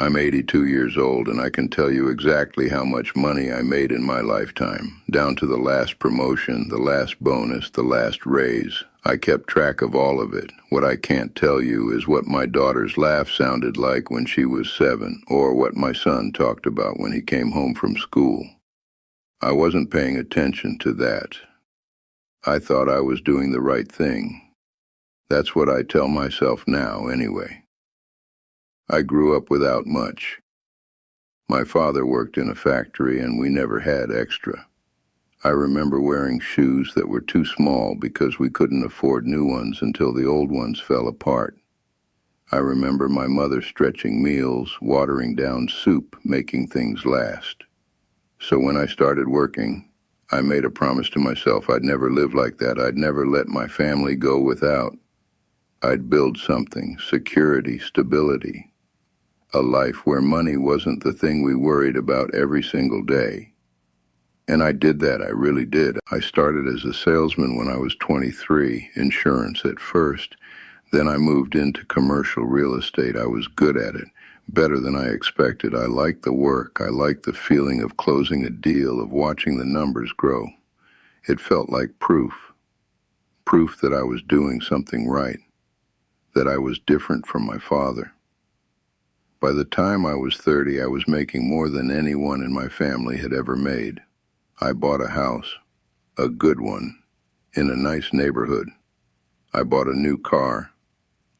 I'm 82 years old, and I can tell you exactly how much money I made in my lifetime, down to the last promotion, the last bonus, the last raise. I kept track of all of it. What I can't tell you is what my daughter's laugh sounded like when she was 7, or what my son talked about when he came home from school. I wasn't paying attention to that. I thought I was doing the right thing. That's what I tell myself now, anyway. I grew up without much. My father worked in a factory and we never had extra. I remember wearing shoes that were too small because we couldn't afford new ones until the old ones fell apart. I remember my mother stretching meals, watering down soup, making things last. So when I started working, I made a promise to myself I'd never live like that. I'd never let my family go without. I'd build something, security, stability. A life where money wasn't the thing we worried about every single day. And I did that, I really did. I started as a salesman when I was 23, insurance at first. Then I moved into commercial real estate. I was good at it, better than I expected. I liked the work. I liked the feeling of closing a deal, of watching the numbers grow. It felt like proof that I was doing something right, that I was different from my father. By the time I was 30, I was making more than anyone in my family had ever made. I bought a house, a good one, in a nice neighborhood. I bought a new car.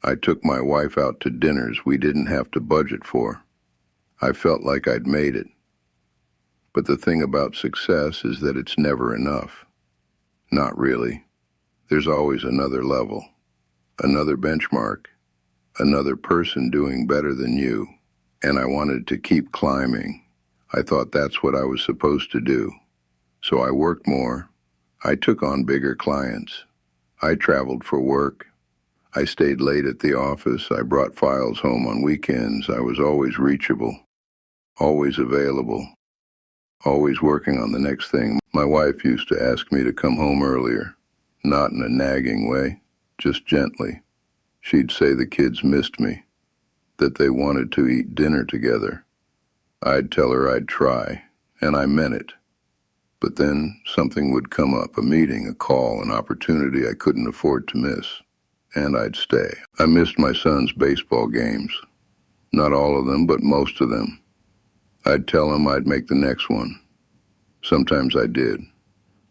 I took my wife out to dinners we didn't have to budget for. I felt like I'd made it. But the thing about success is that it's never enough. Not really. There's always another level, another benchmark, another person doing better than you. And I wanted to keep climbing. I thought that's what I was supposed to do. So I worked more. I took on bigger clients. I traveled for work. I stayed late at the office. I brought files home on weekends. I was always reachable, always available, always working on the next thing. My wife used to ask me to come home earlier, not in a nagging way, just gently. She'd say the kids missed me, that they wanted to eat dinner together. I'd tell her I'd try, and I meant it. But then something would come up, a meeting, a call, an opportunity I couldn't afford to miss, and I'd stay. I missed my son's baseball games. Not all of them, but most of them. I'd tell him I'd make the next one. Sometimes I did.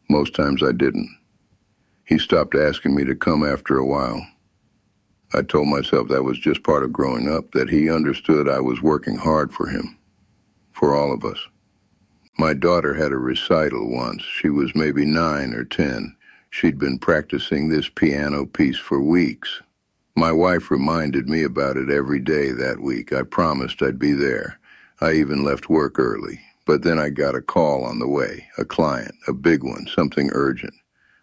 Most times I didn't. He stopped asking me to come after a while. I told myself that was just part of growing up, that he understood I was working hard for him, for all of us. My daughter had a recital once. She was maybe 9 or 10. She'd been practicing this piano piece for weeks. My wife reminded me about it every day that week. I promised I'd be there. I even left work early. But then I got a call on the way, a client, a big one, something urgent.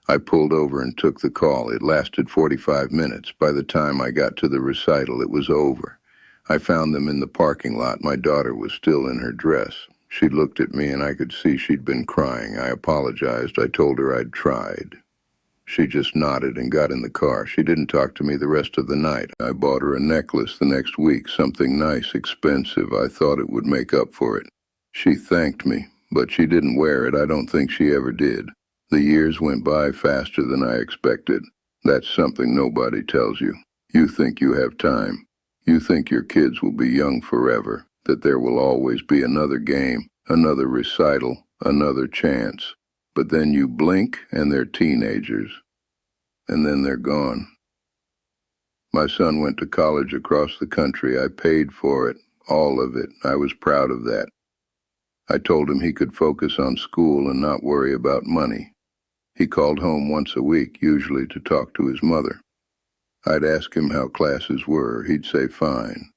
I pulled over and took the call. It lasted 45 minutes. By the time I got to the recital, it was over. I found them in the parking lot. My daughter was still in her dress. She looked at me and I could see she'd been crying. I apologized. I told her I'd tried. She just nodded and got in the car. She didn't talk to me the rest of the night. I bought her a necklace the next week, something nice, expensive. I thought it would make up for it. She thanked me, but she didn't wear it. I don't think she ever did. The years went by faster than I expected. That's something nobody tells you. You think you have time. You think your kids will be young forever, that there will always be another game, another recital, another chance. But then you blink and they're teenagers. And then they're gone. My son went to college across the country. I paid for it, all of it. I was proud of that. I told him he could focus on school and not worry about money. He called home once a week, usually to talk to his mother. I'd ask him how classes were. He'd say fine.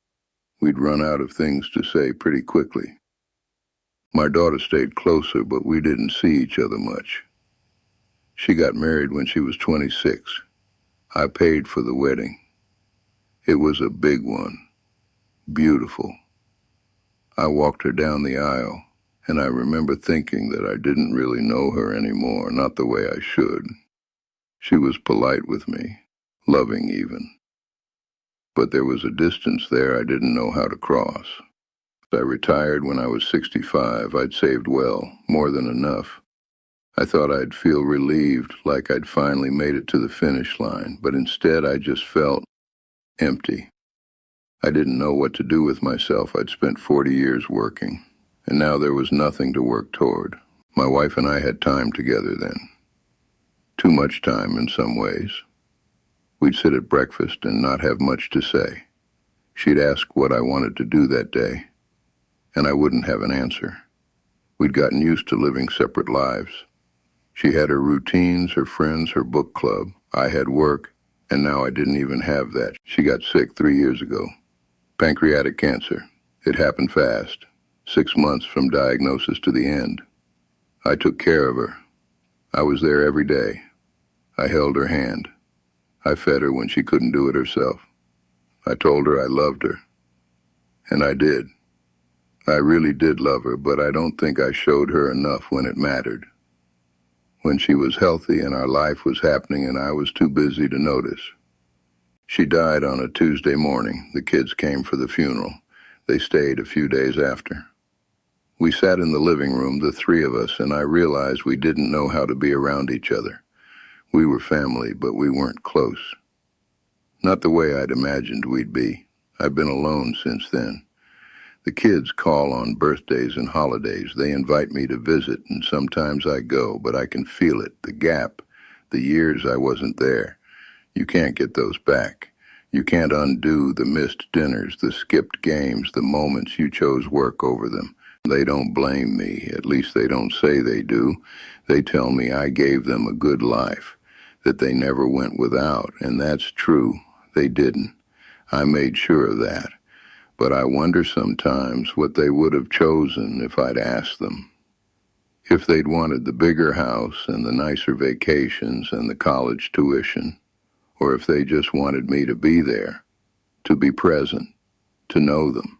We'd run out of things to say pretty quickly. My daughter stayed closer, but we didn't see each other much. She got married when she was 26. I paid for the wedding. It was a big one. Beautiful. I walked her down the aisle, and I remember thinking that I didn't really know her anymore, not the way I should. She was polite with me, loving even. But there was a distance there I didn't know how to cross. I retired when I was 65. I'd saved well, more than enough. I thought I'd feel relieved, like I'd finally made it to the finish line, but instead I just felt empty. I didn't know what to do with myself. I'd spent 40 years working, and now there was nothing to work toward. My wife and I had time together then. Too much time in some ways. We'd sit at breakfast and not have much to say. She'd ask what I wanted to do that day, and I wouldn't have an answer. We'd gotten used to living separate lives. She had her routines, her friends, her book club. I had work, and now I didn't even have that. She got sick 3 years ago. Pancreatic cancer. It happened fast. 6 months from diagnosis to the end. I took care of her. I was there every day. I held her hand. I fed her when she couldn't do it herself. I told her I loved her. And I did. I really did love her, but I don't think I showed her enough when it mattered. When she was healthy and our life was happening and I was too busy to notice. She died on a Tuesday morning. The kids came for the funeral. They stayed a few days after. We sat in the living room, the three of us, and I realized we didn't know how to be around each other. We were family, but we weren't close. Not the way I'd imagined we'd be. I've been alone since then. The kids call on birthdays and holidays. They invite me to visit, and sometimes I go, but I can feel it, the gap, the years I wasn't there. You can't get those back. You can't undo the missed dinners, the skipped games, the moments you chose work over them. They don't blame me, at least they don't say they do. They tell me I gave them a good life, that they never went without, and that's true. They didn't. I made sure of that. But I wonder sometimes what they would have chosen if I'd asked them. If they'd wanted the bigger house and the nicer vacations and the college tuition, or if they just wanted me to be there, to be present, to know them.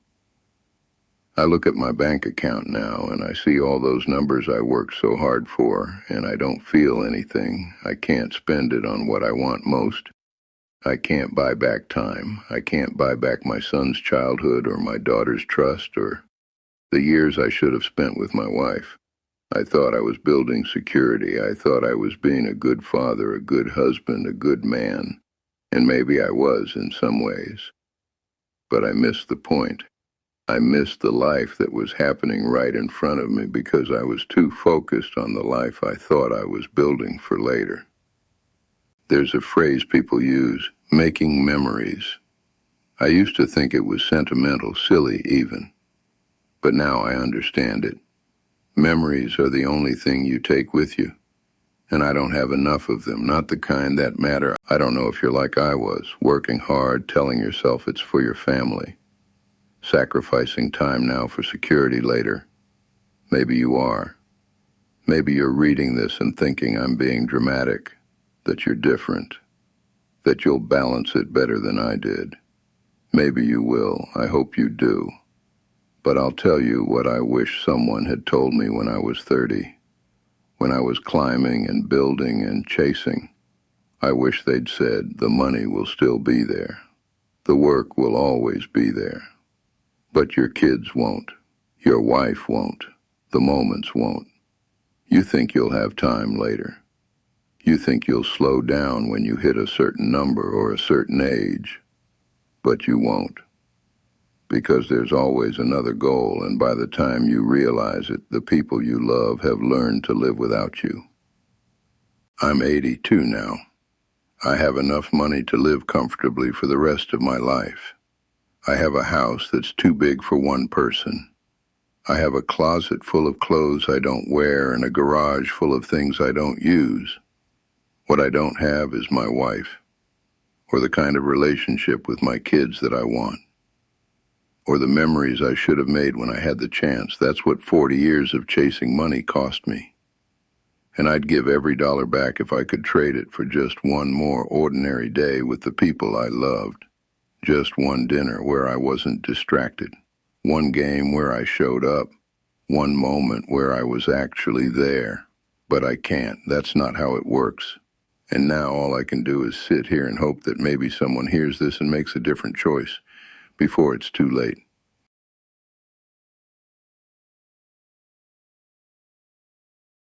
I look at my bank account now and I see all those numbers I worked so hard for, and I don't feel anything. I can't spend it on what I want most. I can't buy back time. I can't buy back my son's childhood or my daughter's trust or the years I should have spent with my wife. I thought I was building security. I thought I was being a good father, a good husband, a good man. And maybe I was in some ways. But I missed the point. I missed the life that was happening right in front of me because I was too focused on the life I thought I was building for later. There's a phrase people use, making memories. I used to think it was sentimental, silly even. But now I understand it. Memories are the only thing you take with you. And I don't have enough of them, not the kind that matter. I don't know if you're like I was, working hard, telling yourself it's for your family. Sacrificing time now for security later. Maybe you are. Maybe you're reading this and thinking I'm being dramatic, that you're different, that you'll balance it better than I did. Maybe you will. I hope you do. But I'll tell you what I wish someone had told me when I was 30, when I was climbing and building and chasing. I wish they'd said, the money will still be there. The work will always be there. But your kids won't. Your wife won't. The moments won't. You think you'll have time later. You think you'll slow down when you hit a certain number or a certain age. But you won't. Because there's always another goal, and by the time you realize it, the people you love have learned to live without you. I'm 82 now. I have enough money to live comfortably for the rest of my life. I have a house that's too big for one person. I have a closet full of clothes I don't wear and a garage full of things I don't use. What I don't have is my wife, or the kind of relationship with my kids that I want, or the memories I should have made when I had the chance. That's what 40 years of chasing money cost me. And I'd give every dollar back if I could trade it for just one more ordinary day with the people I loved. Just one dinner where I wasn't distracted. One game where I showed up. One moment where I was actually there. But I can't. That's not how it works. And now all I can do is sit here and hope that maybe someone hears this and makes a different choice before it's too late.